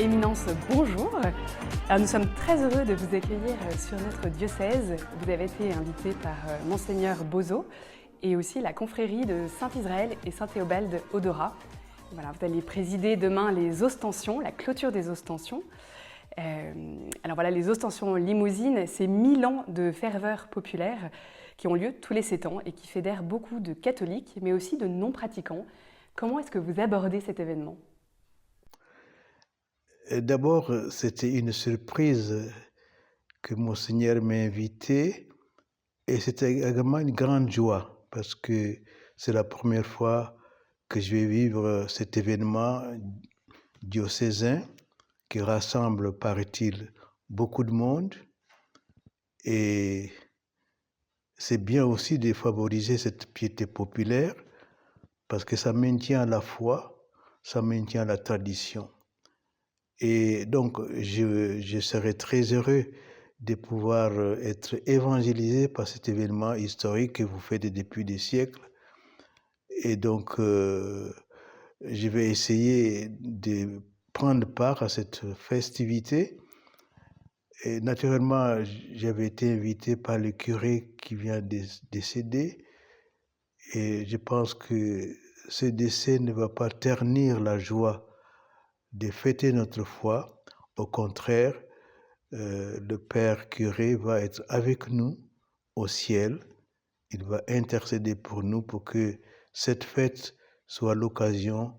Éminence, bonjour. Alors, nous sommes très heureux de vous accueillir sur notre diocèse. Vous avez été invité par Monseigneur Bozo et aussi la confrérie de Saint-Israël et Saint-Théobald Odora. Voilà, vous allez présider demain les ostensions, la clôture des ostensions. Alors voilà, les ostensions limousines, c'est 1000 ans de ferveur populaire qui ont lieu tous les 7 ans et qui fédèrent beaucoup de catholiques, mais aussi de non-pratiquants. Comment est-ce que vous abordez cet événement ? D'abord, c'était une surprise que Monseigneur m'a invité et c'était également une grande joie parce que c'est la première fois que je vais vivre cet événement diocésain qui rassemble, paraît-il, beaucoup de monde. Et c'est bien aussi de favoriser cette piété populaire parce que ça maintient la foi, ça maintient la tradition. Et donc, je serais très heureux de pouvoir être évangélisé par cet événement historique que vous faites depuis des siècles. Et donc, je vais essayer de prendre part à cette festivité. Et naturellement, j'avais été invité par le curé qui vient de décéder. Et je pense que ce décès ne va pas ternir la joie de fêter notre foi. Au contraire, le Père curé va être avec nous au ciel. Il va intercéder pour nous pour que cette fête soit l'occasion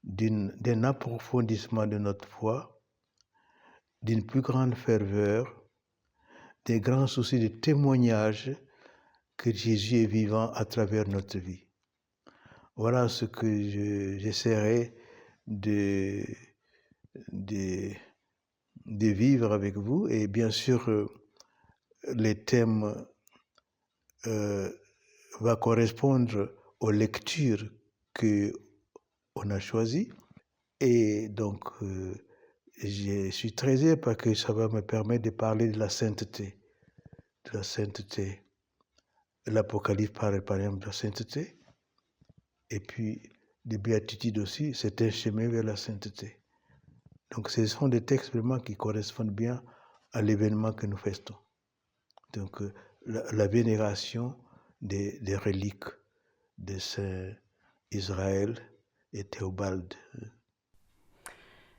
d'un approfondissement de notre foi, d'une plus grande ferveur, des grands soucis de témoignage que Jésus est vivant à travers notre vie. Voilà ce que j'essaierai de vivre avec vous. Et bien sûr, les thèmes va correspondre aux lectures qu'on a choisies. Et donc, je suis très heureux parce que ça va me permettre de parler de la sainteté. De la sainteté. L'Apocalypse parle par exemple de la sainteté. Et puis, les béatitudes aussi, c'est un chemin vers la sainteté. Donc, ce sont des textes vraiment qui correspondent bien à l'événement que nous festons. Donc, la vénération des reliques de Saint Israël et Théobald.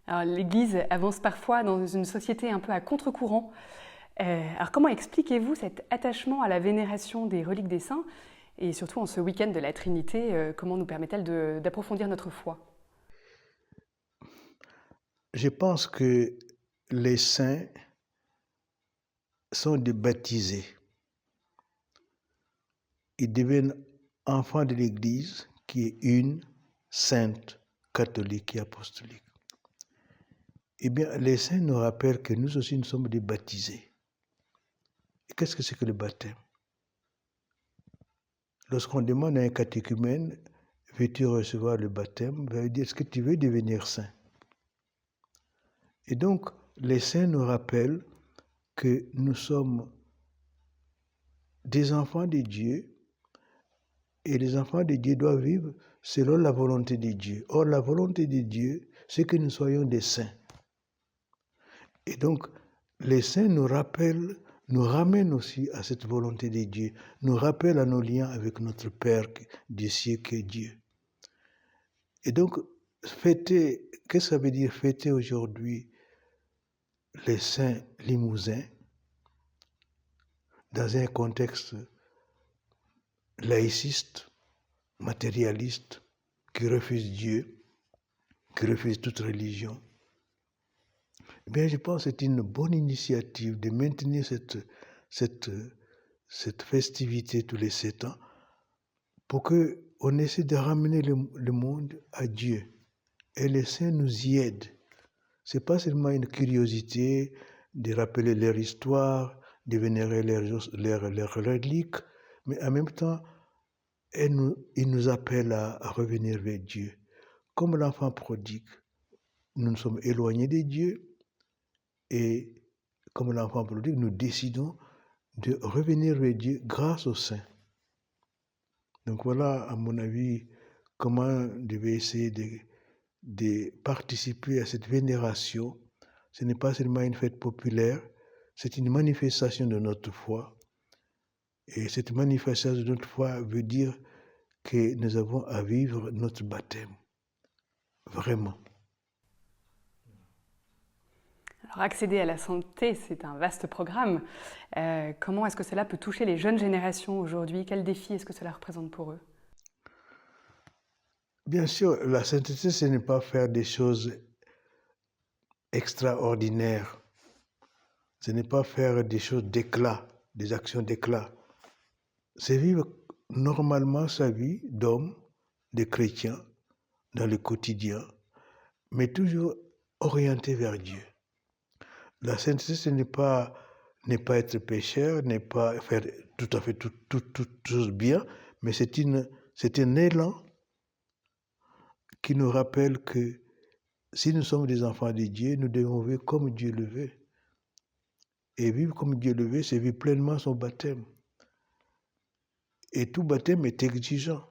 Alors, l'Église avance parfois dans une société un peu à contre-courant. Alors comment expliquez-vous cet attachement à la vénération des reliques des saints et surtout en ce week-end de la Trinité, comment nous permet-elle d'approfondir notre foi ? Je pense que les saints sont des baptisés. Ils deviennent enfants de l'Église qui est une, sainte, catholique et apostolique. Eh bien, les saints nous rappellent que nous aussi nous sommes des baptisés. Et qu'est-ce que c'est que le baptême? Lorsqu'on demande à un catéchumène, veux-tu recevoir le baptême? Il va dire, est-ce que tu veux devenir saint? Et donc, les saints nous rappellent que nous sommes des enfants de Dieu et les enfants de Dieu doivent vivre selon la volonté de Dieu. Or, la volonté de Dieu, c'est que nous soyons des saints. Et donc, les saints nous rappellent, nous ramènent aussi à cette volonté de Dieu, nous rappellent à nos liens avec notre Père du ciel qui est Dieu. Et donc, fêter, qu'est-ce que ça veut dire fêter aujourd'hui les saints limousins dans un contexte laïciste, matérialiste, qui refuse Dieu, qui refuse toute religion? Eh bien, je pense que c'est une bonne initiative de maintenir cette festivité tous les 7 ans pour qu'on essaie de ramener le monde à Dieu. Et les saints nous y aident. Ce n'est pas seulement une curiosité de rappeler leur histoire, de vénérer leurs reliques, mais en même temps, ils nous appellent à revenir vers Dieu. Comme l'enfant prodigue, nous nous sommes éloignés de Dieu et comme l'enfant prodigue, nous décidons de revenir vers Dieu grâce aux saints. Donc voilà, à mon avis, comment je vais essayer de participer à cette vénération Ce n'est pas seulement une fête populaire, c'est une manifestation de notre foi. Et cette manifestation de notre foi veut dire que nous avons à vivre notre baptême. Vraiment. Alors, accéder à la santé, c'est un vaste programme. Comment est-ce que cela peut toucher les jeunes générations aujourd'hui? Quels défis est-ce que cela représente pour eux? Bien sûr, la sainteté, ce n'est pas faire des choses extraordinaires. Ce n'est pas faire des choses d'éclat, des actions d'éclat. C'est vivre normalement sa vie d'homme, de chrétien, dans le quotidien, mais toujours orienté vers Dieu. La sainteté, ce n'est pas être pécheur, n'est pas faire tout à fait toutes choses bien, mais c'est un élan qui nous rappelle que si nous sommes des enfants de Dieu, nous devons vivre comme Dieu le veut. Et vivre comme Dieu le veut, c'est vivre pleinement son baptême. Et tout baptême est exigeant.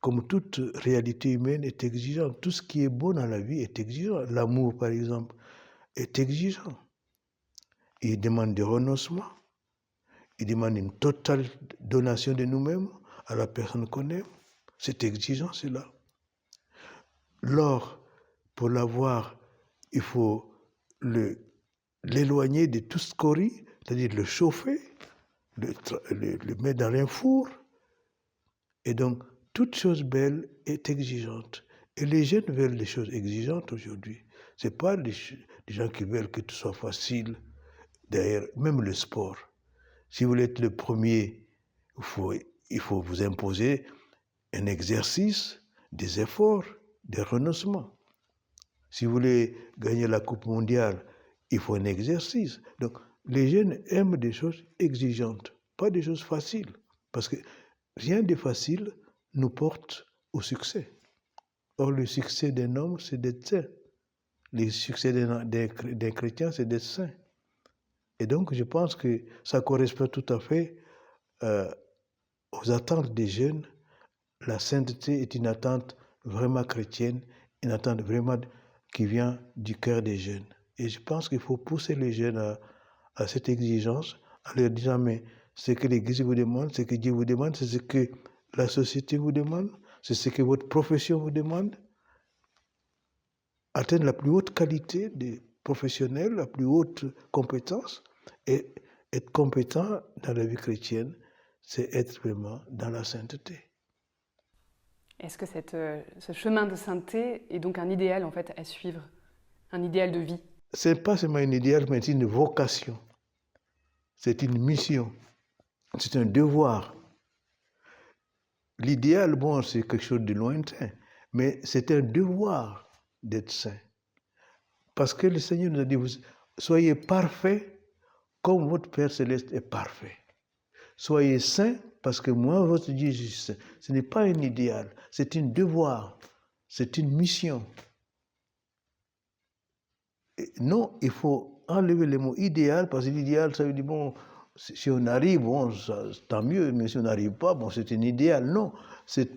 Comme toute réalité humaine est exigeante. Tout ce qui est beau dans la vie est exigeant. L'amour, par exemple, est exigeant. Il demande des renoncements. Il demande une totale donation de nous-mêmes à la personne qu'on aime. C'est exigeant, cela. L'or, pour l'avoir, il faut l'éloigner de tout scorie, c'est-à-dire le chauffer, le mettre dans un four. Et donc, toute chose belle est exigeante. Et les jeunes veulent des choses exigeantes aujourd'hui. Ce n'est pas des gens qui veulent que tout soit facile. D'ailleurs, même le sport. Si vous voulez être le premier, il faut vous imposer un exercice, des efforts, des renoncements. Si vous voulez gagner la Coupe mondiale, il faut un exercice. Donc, les jeunes aiment des choses exigeantes, pas des choses faciles. Parce que rien de facile nous porte au succès. Or, le succès d'un homme, c'est d'être saint. Le succès d'un chrétien, c'est d'être saint. Et donc, je pense que ça correspond tout à fait aux attentes des jeunes. La sainteté est une attente vraiment chrétienne, une attente vraiment qui vient du cœur des jeunes. Et je pense qu'il faut pousser les jeunes à cette exigence, en leur disant, mais ce que l'Église vous demande, ce que Dieu vous demande, c'est ce que la société vous demande, c'est ce que votre profession vous demande. Atteindre la plus haute qualité des professionnels, la plus haute compétence, et être compétent dans la vie chrétienne, c'est être vraiment dans la sainteté. Est-ce que ce chemin de sainteté est donc un idéal en fait à suivre, un idéal de vie? Ce n'est pas seulement un idéal, mais c'est une vocation. C'est une mission. C'est un devoir. L'idéal, bon, c'est quelque chose de lointain, mais c'est un devoir d'être saint. Parce que le Seigneur nous a dit, soyez parfaits comme votre Père Céleste est parfait. Soyez saints parce que moi, votre Dieu, je suis saint. Ce n'est pas un idéal, c'est un devoir, c'est une mission. Et non, il faut enlever le mot idéal, parce que l'idéal, ça veut dire, bon, si on arrive, bon, ça, tant mieux, mais si on n'arrive pas, bon, c'est un idéal. Non, c'est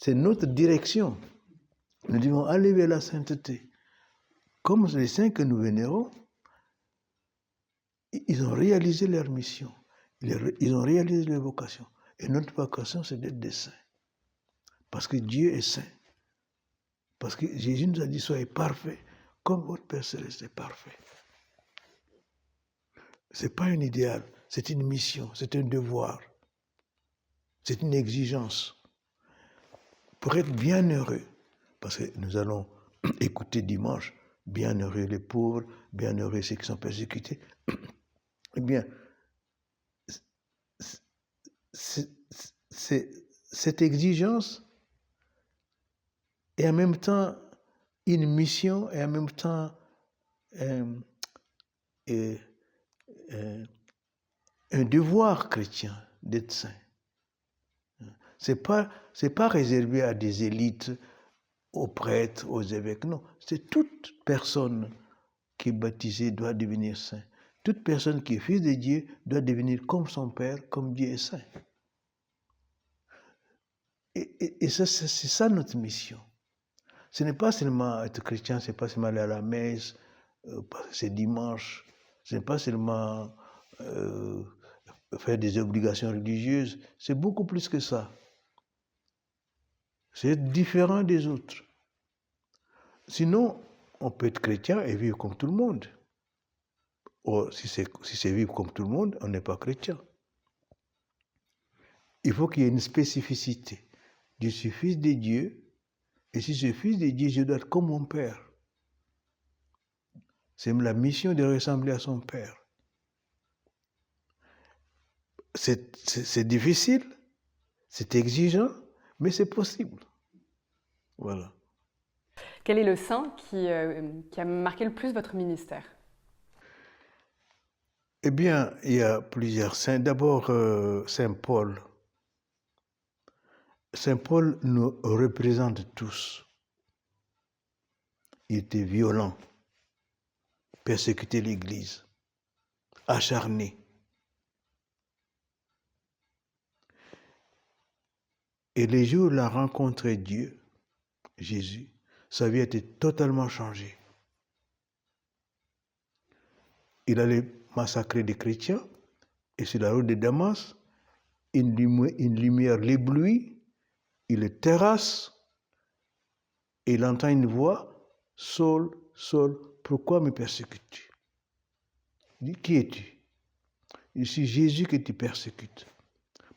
notre direction. Nous devons aller vers la sainteté. Comme les saints que nous vénérons, ils ont réalisé leur mission. Ils ont réalisé leur vocation. Et notre vocation, c'est d'être des saints. Parce que Dieu est saint. Parce que Jésus nous a dit, soyez parfaits, comme votre Père Céleste est parfait. Ce n'est pas un idéal, c'est une mission, c'est un devoir. C'est une exigence. Pour être bien heureux, parce que nous allons écouter dimanche, bienheureux les pauvres, bienheureux ceux qui sont persécutés, eh bien, cette exigence est en même temps une mission et en même temps un devoir chrétien d'être saint. C'est pas réservé à des élites, aux prêtres, aux évêques. Non, c'est toute personne qui est baptisée doit devenir saint. Toute personne qui est fils de Dieu doit devenir comme son Père, comme Dieu est saint. Et ça, c'est ça notre mission. Ce n'est pas seulement être chrétien, ce n'est pas seulement aller à la messe, c'est dimanche. Ce n'est pas seulement faire des obligations religieuses, c'est beaucoup plus que ça. C'est être différent des autres. Sinon, on peut être chrétien et vivre comme tout le monde. Or, si c'est vivre comme tout le monde, on n'est pas chrétien. Il faut qu'il y ait une spécificité. Je suis fils de Dieu, et si je suis fils de Dieu, je dois être comme mon Père. C'est la mission de ressembler à son Père. C'est difficile, c'est exigeant, mais c'est possible. Voilà. Quel est le saint qui a marqué le plus votre ministère? Eh bien, il y a plusieurs saints. D'abord, Saint Paul. Saint Paul nous représente tous. Il était violent, persécutait l'Église, acharné. Et les jours où il a rencontré Dieu, Jésus, sa vie a été totalement changée. Il allait massacrer des chrétiens, et sur la route de Damas, une lumière l'éblouit, il le terrasse, et il entend une voix, « Saul, Saul, pourquoi me persécutes-tu » Il dit, « Qui es-tu » Il dit, « C'est Jésus que tu persécutes. »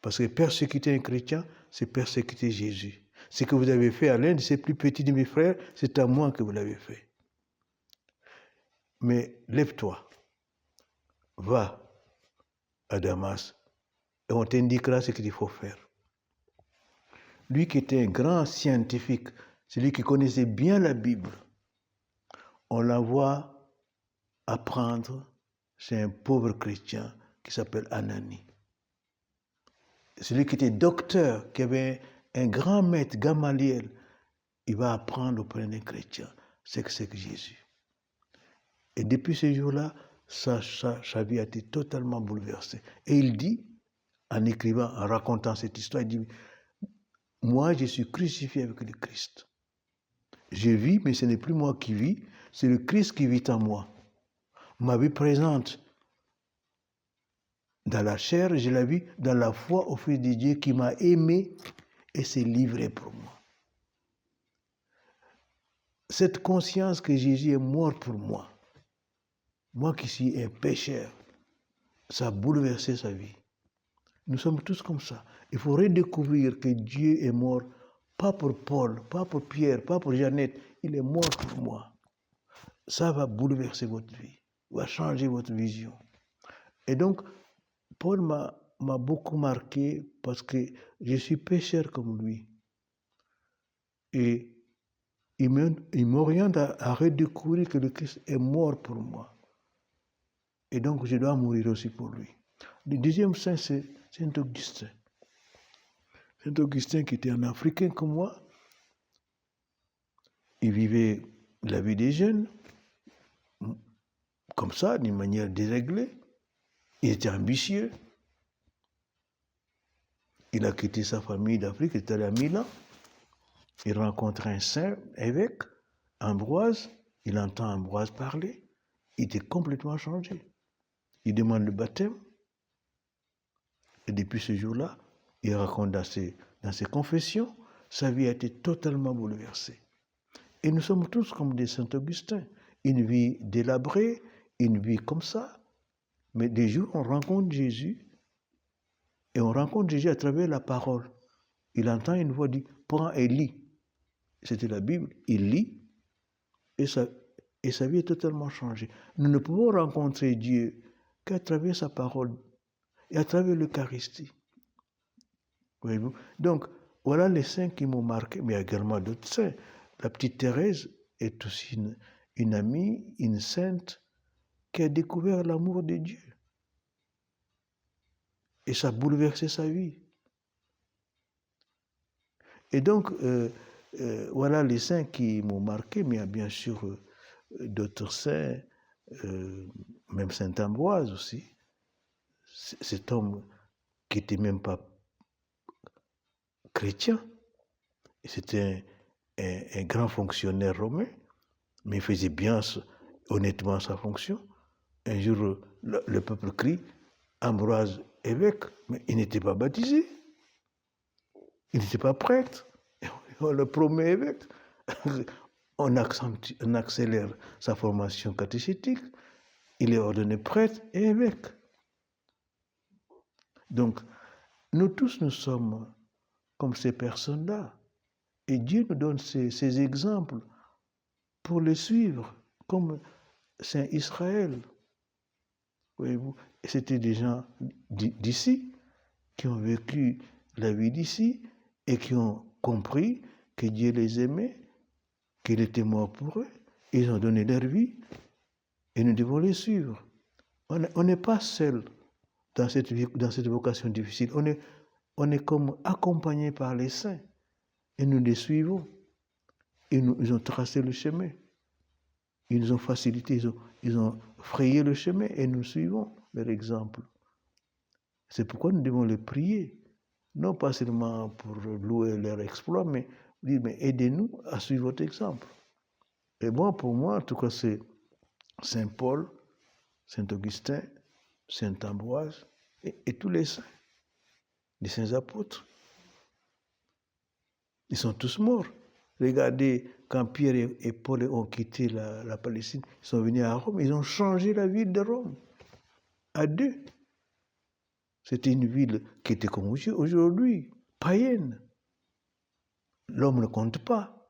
Parce que persécuter un chrétien, c'est persécuter Jésus. Ce que vous avez fait à l'un de ses plus petits de mes frères, c'est à moi que vous l'avez fait. Mais lève-toi, va à Damas, et on t'indiquera ce qu'il faut faire. Lui qui était un grand scientifique, celui qui connaissait bien la Bible, on l'envoie apprendre chez un pauvre chrétien qui s'appelle Anani. Celui qui était docteur, qui avait un grand maître, Gamaliel, il va apprendre auprès d'un chrétien ce que c'est que Jésus. Et depuis ce jour-là, sa vie a été totalement bouleversée. Et il dit, en écrivant, en racontant cette histoire, il dit, « Moi, je suis crucifié avec le Christ. Je vis, mais ce n'est plus moi qui vis, c'est le Christ qui vit en moi. Ma vie présente dans la chair, je la vis dans la foi au Fils de Dieu qui m'a aimé et s'est livré pour moi. » Cette conscience que Jésus est mort pour moi, moi qui suis un pécheur, ça a bouleversé sa vie. Nous sommes tous comme ça. Il faut redécouvrir que Dieu est mort, pas pour Paul, pas pour Pierre, pas pour Jeannette. Il est mort pour moi. Ça va bouleverser votre vie, va changer votre vision. Et donc, Paul m'a beaucoup marqué parce que je suis pécheur comme lui. Et il m'oriente à redécouvrir que le Christ est mort pour moi. Et donc, je dois mourir aussi pour lui. Le deuxième saint, c'est Saint Augustin. Saint Augustin qui était un Africain comme moi. Il vivait la vie des jeunes, comme ça, d'une manière déréglée. Il était ambitieux. Il a quitté sa famille d'Afrique, il est allé à Milan. Il rencontre un saint évêque, Ambroise. Il entend Ambroise parler. Il était complètement changé. Il demande le baptême. Et depuis ce jour-là, il raconte dans ses confessions, sa vie a été totalement bouleversée. Et nous sommes tous comme des Saint-Augustin. Une vie délabrée, une vie comme ça. Mais des jours, on rencontre Jésus. Et on rencontre Jésus à travers la parole. Il entend une voix dire, prends et lis. C'était la Bible. Il lit. Et sa vie est totalement changée. Nous ne pouvons rencontrer Dieu qu'à travers sa parole et à travers l'Eucharistie. Voyez-vous? Donc, voilà les saints qui m'ont marqué, mais il y a également d'autres saints. La petite Thérèse est aussi une amie, une sainte, qui a découvert l'amour de Dieu. Et ça a bouleversé sa vie. Et donc, voilà les saints qui m'ont marqué, mais il y a bien sûr d'autres saints, même Saint Ambroise aussi. Cet homme qui n'était même pas chrétien, c'était un grand fonctionnaire romain, mais il faisait bien honnêtement sa fonction. Un jour, le peuple crie Ambroise évêque, mais il n'était pas baptisé. Il n'était pas prêtre. On le promet évêque. On accélère sa formation catéchétique. Il est ordonné prêtre et évêque. Donc, nous tous, nous sommes comme ces personnes-là. Et Dieu nous donne ces exemples pour les suivre, comme Saint Israël. Voyez-vous, c'était des gens d'ici, qui ont vécu la vie d'ici et qui ont compris que Dieu les aimait, qu'il était mort pour eux. Ils ont donné leur vie et nous devons les suivre. On n'est pas seul dans cette vocation difficile. On est comme accompagné par les saints et nous les suivons. Ils ont tracé le chemin. Ils nous ont facilité, ils ont frayé le chemin et nous suivons leur exemple. C'est pourquoi nous devons les prier, non pas seulement pour louer leur exploit, mais dire, mais aidez-nous à suivre votre exemple. Et bon, pour moi, en tout cas, c'est Saint Paul, Saint Augustin, Saint Ambroise et tous les saints, les saints apôtres. Ils sont tous morts. Regardez, quand Pierre et Paul ont quitté la Palestine, ils sont venus à Rome, ils ont changé la ville de Rome, à deux. C'était une ville qui était comme aujourd'hui, païenne. L'homme ne compte pas.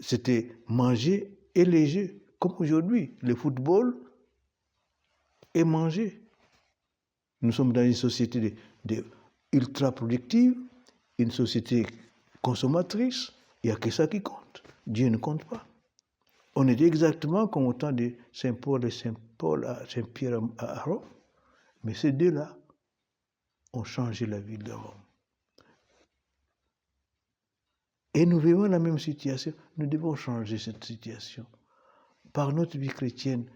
C'était manger et léger, comme aujourd'hui. Le football et manger. Nous sommes dans une société ultra productive, une société consommatrice. Il n'y a que ça qui compte. Dieu ne compte pas. On est exactement comme au temps de Saint Paul et Saint Pierre à Rome. Mais ces deux-là ont changé la ville de Rome. Et nous vivons la même situation. Nous devons changer cette situation. Par notre vie chrétienne,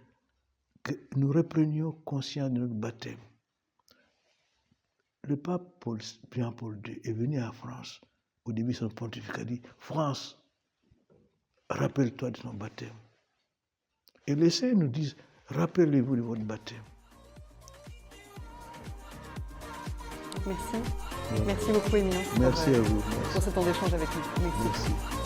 que nous reprenions conscience de notre baptême. Le pape Jean-Paul II est venu en France. Au début de son pontificat, il a dit « France, rappelle-toi de ton baptême ». Et les saints nous disent « rappelez-vous de votre baptême ». Merci. Merci beaucoup, Éminence, Merci à vous. pour ce temps d'échange avec nous. Merci.